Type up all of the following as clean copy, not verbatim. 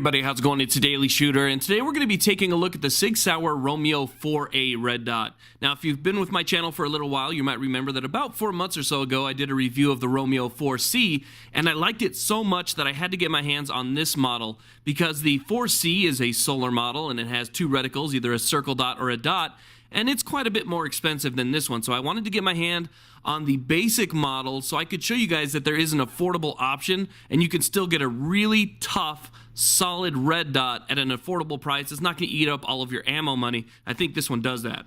everybody, how's it going? It's a Daily Shooter, and today we're going to be taking a look at the Sig Sauer Romeo 4A red dot. Now, if you've been with my channel for a little while, you might remember that about 4 months or so ago, I did a review of the Romeo 4C, and I liked it so much that I had to get my hands on this model because the 4C is a solar model, and it has two reticles, either a circle dot or a dot, and it's quite a bit more expensive than this one. So I wanted to get my hand on the basic model so I could show you guys that there is an affordable option and you can still get a really tough, solid red dot at an affordable price. It's not going to eat up all of your ammo money. I think this one does that.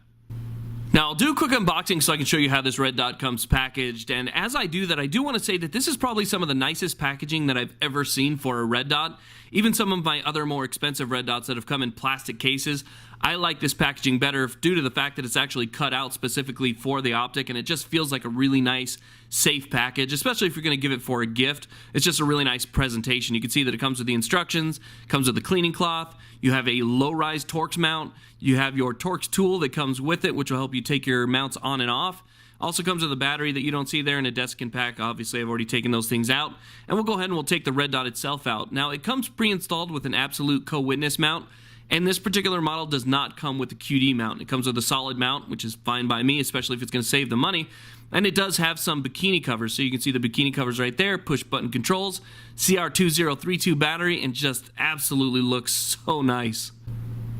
Now, I'll do a quick unboxing so I can show you how this red dot comes packaged, and as I do that, I do want to say that this is probably some of the nicest packaging that I've ever seen for a red dot. Even some of my other more expensive red dots that have come in plastic cases, I like this packaging better due to the fact that it's actually cut out specifically for the Optic, and it just feels like a really nice, safe package, especially if you're going to give it for a gift. It's just a really nice presentation. You can see that it comes with the instructions, comes with the cleaning cloth, you have a low-rise Torx mount, you have your Torx tool that comes with it, which will help you take your mounts on and off. Also comes with a battery that you don't see there in a desiccant pack. Obviously, I've already taken those things out. And we'll go ahead and we'll take the red dot itself out. Now, it comes pre-installed with an absolute co-witness mount, and this particular model does not come with the QD mount. It comes with a solid mount, which is fine by me, especially if it's going to save the money. And it does have some bikini covers, so you can see the bikini covers right there, push button controls, CR2032 battery, and just absolutely looks so nice.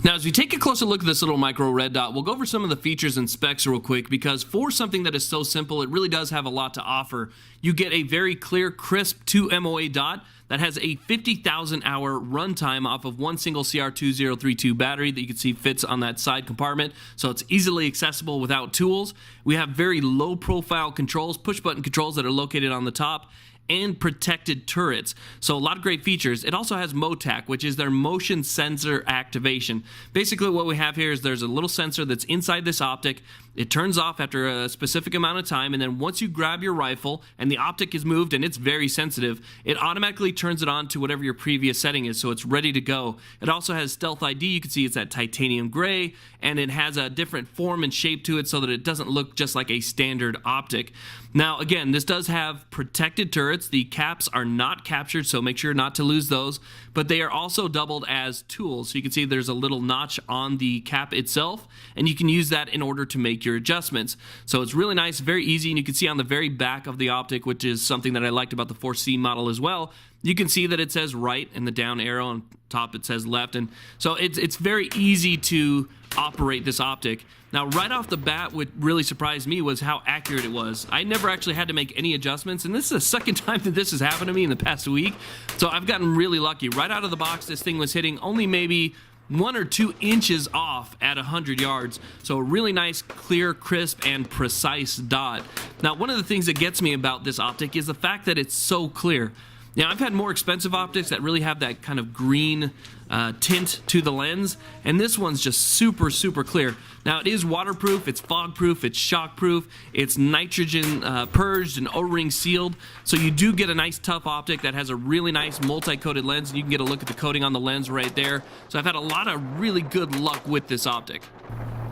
Now, as we take a closer look at this little micro red dot, we'll go over some of the features and specs real quick, because for something that is so simple, it really does have a lot to offer. You get a very clear, crisp 2 MOA dot that has a 50,000 hour runtime off of one single CR2032 battery that you can see fits on that side compartment, so it's easily accessible without tools. We have very low profile controls, push button controls that are located on the top, and protected turrets. So a lot of great features. It also has MOTAC, which is their motion sensor activation. Basically what we have here is there's a little sensor that's inside this optic. It turns off after a specific amount of time, and then once you grab your rifle and the optic is moved and it's very sensitive, it automatically turns it on to whatever your previous setting is, so it's ready to go. It also has Stealth ID. You can see it's that titanium gray, and it has a different form and shape to it so that it doesn't look just like a standard optic. Now, again, this does have protected turrets. The caps are not captured, so make sure not to lose those, but they are also doubled as tools. So you can see there's a little notch on the cap itself, and you can use that in order to make your adjustments. So it's really nice, very easy, and you can see on the very back of the optic, which is something that I liked about the 4C model as well, you can see that it says right and the down arrow on top it says left, and so it's very easy to operate this optic. Now, right off the bat, what really surprised me was how accurate it was. I never actually had to make any adjustments, and this is the second time that this has happened to me in the past week, so I've gotten really lucky. Right out of the box, this thing was hitting only maybe 1 or 2 inches off at 100 yards. So a really nice, clear, crisp, and precise dot. Now, one of the things that gets me about this optic is the fact that it's so clear. Now, I've had more expensive optics that really have that kind of green tint to the lens, and this one's just super, super clear. Now, it is waterproof, it's fog-proof, it's shockproof, it's nitrogen purged and O-ring sealed, so you do get a nice tough optic that has a really nice multi-coated lens, and you can get a look at the coating on the lens right there. So I've had a lot of really good luck with this optic.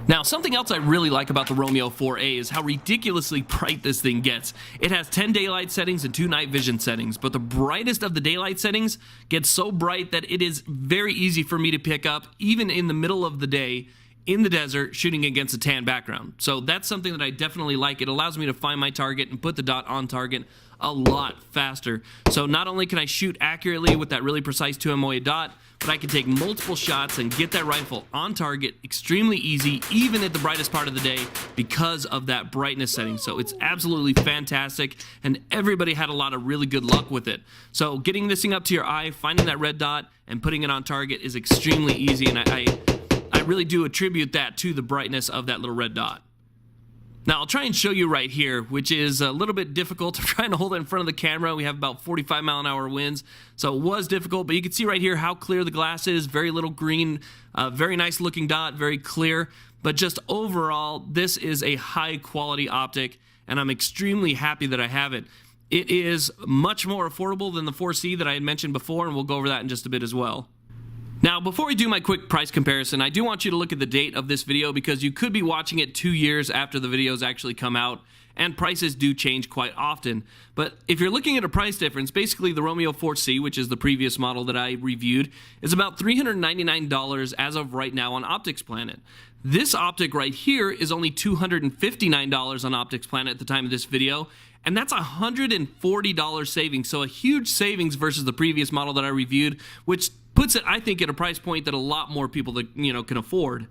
Now, something else I really like about the Romeo 4A is how ridiculously bright this thing gets. It has 10 daylight settings and 2 night vision settings, but the brightest of the daylight settings gets so bright that it is very easy for me to pick up, even in the middle of the day, in the desert, shooting against a tan background. So that's something that I definitely like. It allows me to find my target and put the dot on target a lot faster. So not only can I shoot accurately with that really precise 2 MOA dot, but I can take multiple shots and get that rifle on target extremely easy, even at the brightest part of the day, because of that brightness setting. So it's absolutely fantastic, and everybody had a lot of really good luck with it. So getting this thing up to your eye, finding that red dot, and putting it on target is extremely easy, and I really do attribute that to the brightness of that little red dot. Now, I'll try and show you right here, which is a little bit difficult. I'm trying to hold it in front of the camera. We have about 45-mile-an-hour winds, so it was difficult, but you can see right here how clear the glass is. Very little green, very nice looking dot, very clear, but just overall, this is a high-quality optic, and I'm extremely happy that I have it. It is much more affordable than the 4C that I had mentioned before, and we'll go over that in just a bit as well. Now, before we do my quick price comparison, I do want you to look at the date of this video because you could be watching it 2 years after the videos actually come out, and prices do change quite often. But if you're looking at a price difference, basically the Romeo 4C, which is the previous model that I reviewed, is about $399 as of right now on Optic's Planet. This Optic right here is only $259 on Optic's Planet at the time of this video, and that's $140 savings, so a huge savings versus the previous model that I reviewed, which puts it, I think, at a price point that a lot more people that, can afford.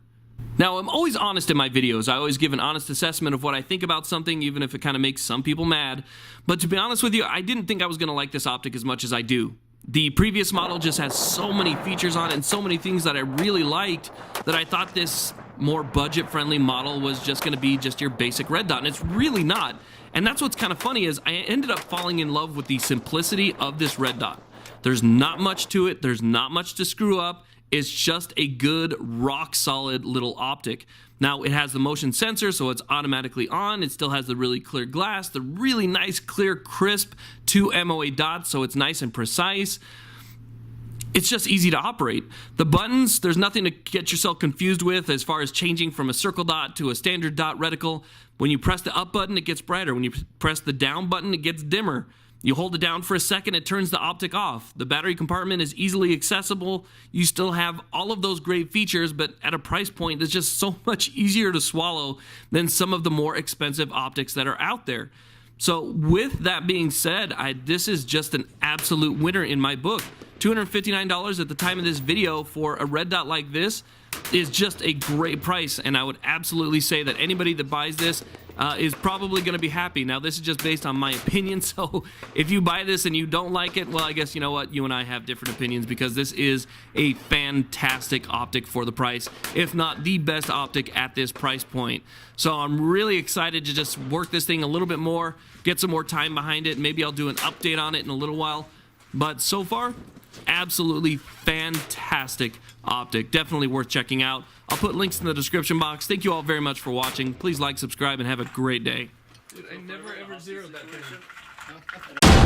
Now, I'm always honest in my videos. I always give an honest assessment of what I think about something, even if it kind of makes some people mad. But to be honest with you, I didn't think I was going to like this Optic as much as I do. The previous model just has so many features on it and so many things that I really liked that I thought this more budget-friendly model was just going to be just your basic red dot, and it's really not. And that's what's kind of funny is I ended up falling in love with the simplicity of this red dot. There's not much to it. There's not much to screw up. It's just a good, rock-solid little optic. Now, it has the motion sensor, so it's automatically on. It still has the really clear glass, the really nice, clear, crisp 2 MOA dots, so it's nice and precise. It's just easy to operate. The buttons, there's nothing to get yourself confused with as far as changing from a circle dot to a standard dot reticle. When you press the up button, it gets brighter. When you press the down button, it gets dimmer. You hold it down for a second, it turns the optic off. The battery compartment is easily accessible. You still have all of those great features, but at a price point that's just so much easier to swallow than some of the more expensive optics that are out there. So with that being said, this is just an absolute winner in my book. $259 at the time of this video for a red dot like this is just a great price, and I would absolutely say that anybody that buys this is probably going to be happy. Now, this is just based on my opinion, so if you buy this and you don't like it, well, I guess you know what? You and I have different opinions because this is a fantastic optic for the price, if not the best optic at this price point. So I'm really excited to just work this thing a little bit more, get some more time behind it. Maybe I'll do an update on it in a little while. But so far, absolutely fantastic optic. Definitely worth checking out. I'll put links in the description box. Thank you all very much for watching. Please like, subscribe, and have a great day. Dude, I never ever zeroed that thing.